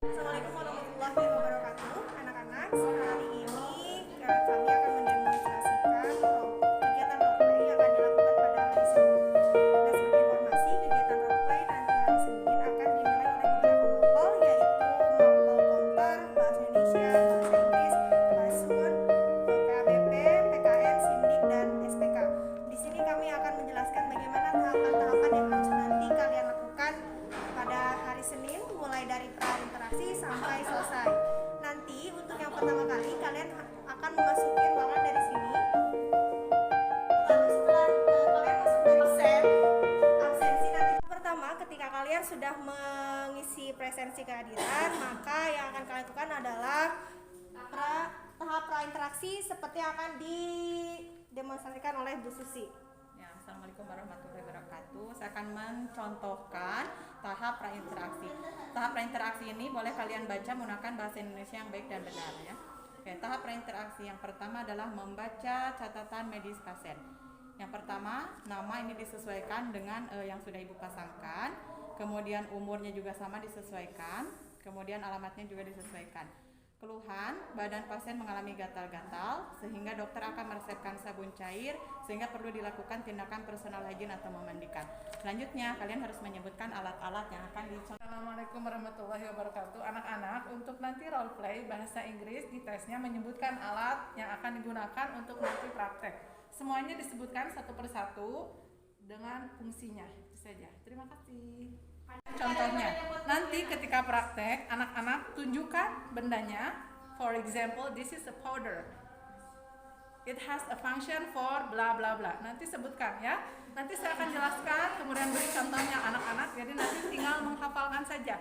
Assalamualaikum warahmatullahi wabarakatuh. Anak-anak, hari ini kami akan mendemonstrasikan kegiatan roleplay yang akan dilakukan pada hari Senin. Nah, sebagai informasi, kegiatan roleplay nanti hari Senin akan dinilai oleh beberapa mapel, yaitu mapel konter, bahasa Indonesia, bahasa Inggris, Basun, PKBP, PKN, Sindik, dan SPK. Di sini kami akan menjelaskan bagaimana tahapan-tahapan yang harus nanti kalian lakukan pada hari Senin, mulai dari prainteraksi sampai selesai. Nanti untuk yang pertama kali kalian akan memasuki ruangan dari sini. Lalu setelah kalian masuk dari absensi nanti pertama, ketika kalian sudah mengisi presensi kehadiran, maka yang akan kalian lakukan adalah tahap prainteraksi seperti yang akan didemonstrasikan oleh Bu Susi. Ya, Assalamualaikum warahmatullahi wabarakatuh. Saya akan mencontohkan tahap prainteraksi. Tahap prainteraksi ini boleh kalian baca menggunakan bahasa Indonesia yang baik dan benar ya. Oke, tahap prainteraksi yang pertama adalah membaca catatan medis pasien. Yang pertama, nama ini disesuaikan dengan yang sudah Ibu pasangkan. Kemudian umurnya juga sama disesuaikan. Kemudian alamatnya juga disesuaikan. Keluhan, badan pasien mengalami gatal-gatal sehingga dokter akan meresepkan sabun cair sehingga perlu dilakukan tindakan personal hygiene atau memandikan. Selanjutnya, kalian harus menyebutkan alat-alat yang akan dicontohkan. Assalamualaikum warahmatullahi wabarakatuh. Anak-anak, untuk nanti role play bahasa Inggris di tesnya menyebutkan alat yang akan digunakan untuk nanti praktek. Semuanya disebutkan satu persatu dengan fungsinya. Itu saja. Terima kasih. Contohnya, nanti ketika praktek, anak-anak tunjukkan bendanya. For example, this is a powder. It has a function for bla bla bla. Nanti sebutkan ya. Nanti saya akan jelaskan, kemudian beri contohnya anak-anak. Jadi nanti tinggal menghafalkan saja.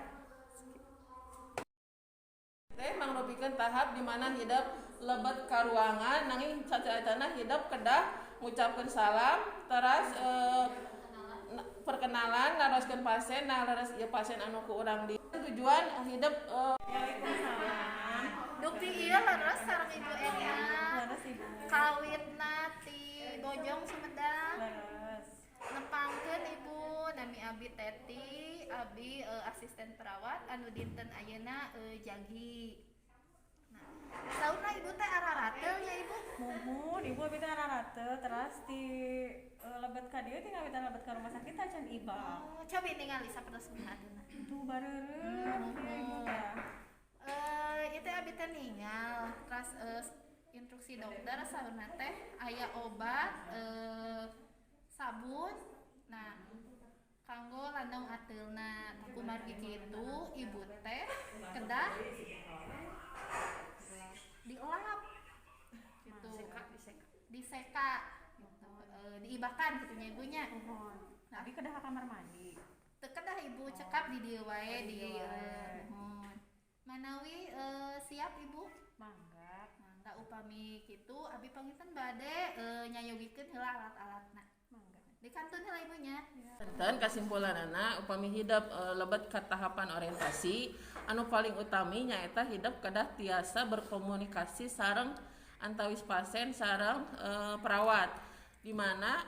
Teh mangrupikeun tahap di mana hidup lebet ka ruangan nanging cacatana hidup kedah ngucapkeun salam teras perkenalan naroskeun pasien nah leres ieu pasien anu ku urang di tujuan hidup Dukti ieu leres sareng Ibu Enya. Kawitna ti Bojong Sumedang. Nepangkeun Ibu nami Abi Teti, Abi asisten perawat anu dinten ayeuna jagi. Nah, sauna Ibu teh ararateul nya Ibu. Muhun, Ibu abis ararate terus di lebet ka dieu tinggal kita lebet ka rumah sakit acan iba. Oh, cobi ningali sapertos benadeuna. Itu bareureum Ibu teh. Itu abi teh ningal terus instruksi dokter sauna teh aya obat sabun nah kanggo landong ateulna kumargi kitu ibu teh kedah dielap gitu diseka gitu diibakan gitunya ibunya Nah, abi kedah ka kamar mandi. teu kedah ibu cekap di dieu wae di manawi siap ibu Mangga. mangga upami kitu abi pangitan bade nyayogikeun heula alat-alatna Mangga. di kantun heula ibunya Enten kasimpulanana upami hidup lebet ka tahapan orientasi anu paling utami nyaeta hidup kedah tiasa berkomunikasi sareng antawis pasien sareng perawat di mana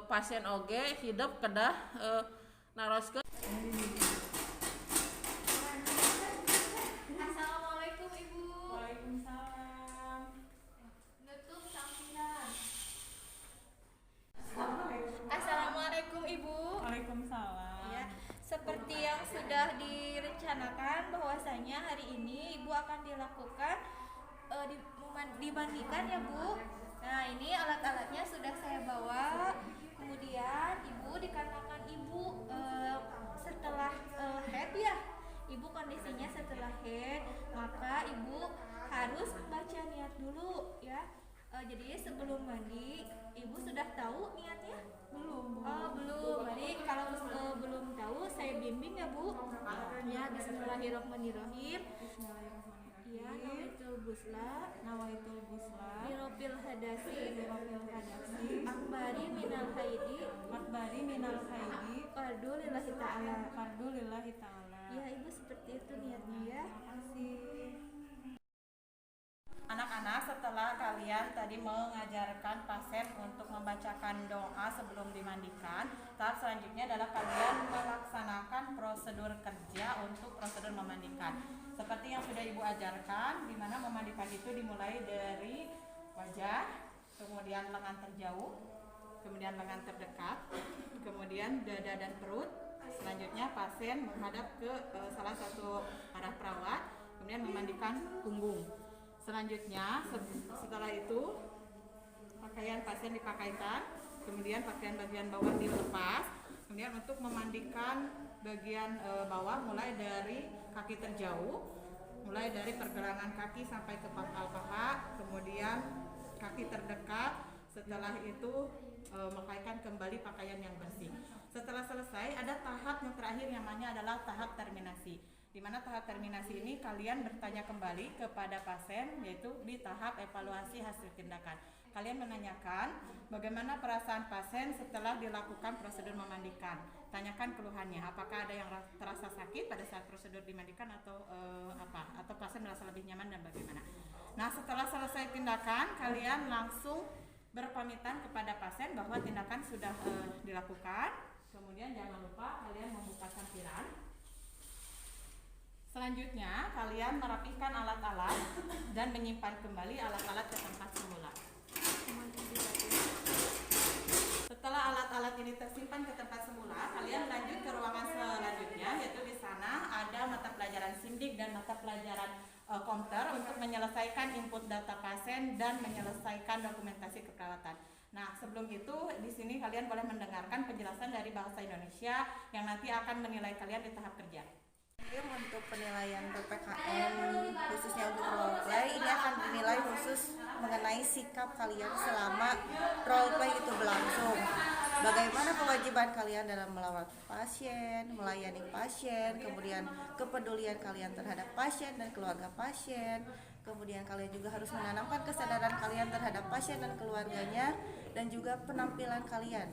pasien oge hidup kedah naroskeun. Assalamualaikum ibu Waalaikumsalam. nutup sampiran Assalamualaikum Ibu. Waalaikumsalam. Ya, seperti yang sudah direncanakan bahwasanya hari ini Ibu akan dilakukan dimandikan ya Bu. Nah ini alat-alatnya sudah saya bawa. Kemudian Ibu dikarenakan Ibu setelah head ya, Ibu kondisinya setelah head, maka Ibu harus membaca niat dulu ya. Jadi sebelum mandi, Ibu sudah tahu niatnya? Belum, Bu. Oh belum. Jadi kalau belum tahu, saya bimbing ya Bu. Ya Bismillahirrahmanirrahim. Ya nawaitul busla, Nawaitul busla. mirofil hadasi, Mirofil hadasi. akbari minal haidi, Akbari minal haidi. fardu lillahi ta'ala. Fardu lillahi ta'ala. Ya Ibu seperti itu niatnya ya. Terima kasih. Anak-anak, setelah setelah kalian tadi mengajarkan pasien untuk membacakan doa sebelum dimandikan, tahap selanjutnya adalah kalian melaksanakan prosedur kerja untuk prosedur memandikan. Seperti yang sudah Ibu ajarkan, di mana memandikan itu dimulai dari wajah, kemudian lengan terjauh, kemudian lengan terdekat, kemudian dada dan perut. Selanjutnya pasien menghadap ke salah satu arah perawat, kemudian memandikan punggung. Selanjutnya setelah itu pakaian pasien dipakaikan, kemudian pakaian bagian bawah dilepas, kemudian untuk memandikan bagian bawah mulai dari kaki terjauh, mulai dari pergelangan kaki sampai ke pangkal paha, kemudian kaki terdekat. Setelah itu memakaikan kembali pakaian yang bersih. Setelah selesai ada tahap yang terakhir yang namanya adalah tahap terminasi. Di mana tahap terminasi ini kalian bertanya kembali kepada pasien, yaitu di tahap evaluasi hasil tindakan. Kalian menanyakan bagaimana perasaan pasien setelah dilakukan prosedur memandikan. Tanyakan keluhannya, apakah ada yang terasa sakit pada saat prosedur dimandikan atau atau pasien merasa lebih nyaman dan bagaimana. Nah, setelah selesai tindakan, kalian langsung berpamitan kepada pasien bahwa tindakan sudah dilakukan. Kemudian jangan lupa kalian membuka sampiran. Selanjutnya kalian merapikan alat-alat dan menyimpan kembali alat-alat ke tempat semula. Setelah alat-alat ini tersimpan ke tempat semula, kalian lanjut ke ruangan selanjutnya, yaitu di sana ada mata pelajaran SIMDIK dan mata pelajaran komputer untuk menyelesaikan input data pasien dan menyelesaikan dokumentasi keperawatan. Nah, sebelum itu di sini kalian boleh mendengarkan penjelasan dari bahasa Indonesia yang nanti akan menilai kalian di tahap kerja. Untuk penilaian PPKM khususnya untuk role play ini akan dinilai khusus mengenai sikap kalian selama role play itu berlangsung. Bagaimana kewajiban kalian dalam merawat pasien, melayani pasien, kemudian kepedulian kalian terhadap pasien dan keluarga pasien. Kemudian kalian juga harus menanamkan kesadaran kalian terhadap pasien dan keluarganya, dan juga penampilan kalian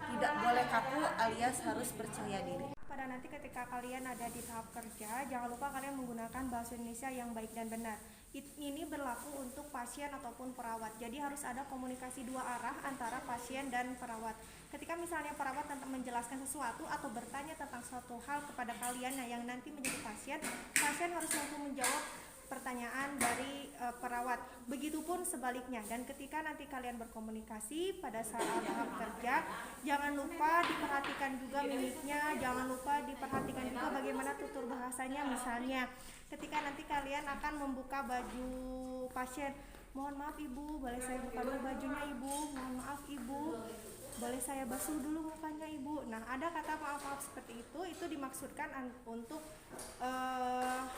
tidak boleh kaku alias harus percaya diri. Pada nanti ketika kalian ada di tahap kerja, jangan lupa kalian menggunakan bahasa Indonesia yang baik dan benar. Ini berlaku untuk pasien ataupun perawat. Jadi harus ada komunikasi dua arah antara pasien dan perawat. Ketika misalnya perawat tentang menjelaskan sesuatu atau bertanya tentang suatu hal kepada kalian yang nanti menjadi pasien, pasien harus mampu menjawab pertanyaan dari perawat. Begitupun sebaliknya. Dan ketika nanti kalian berkomunikasi pada saat tahap kerja, jangan lupa diperhatikan juga mimiknya, jangan lupa diperhatikan juga bagaimana tutur bahasanya. Misalnya ketika nanti kalian akan membuka baju pasien, mohon maaf ibu, boleh saya buka dulu bajunya ibu, mohon maaf ibu, boleh saya basuh dulu mukanya ibu. Nah, ada kata maaf seperti itu dimaksudkan untuk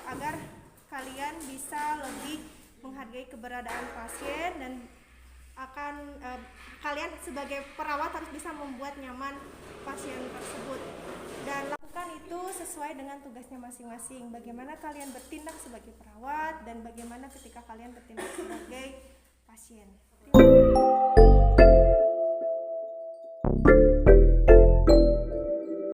agar kalian bisa lebih menghargai keberadaan pasien dan akan kalian sebagai perawat harus bisa membuat nyaman pasien tersebut, dan lakukan itu sesuai dengan tugasnya masing-masing. Bagaimana kalian bertindak sebagai perawat dan bagaimana ketika kalian bertindak sebagai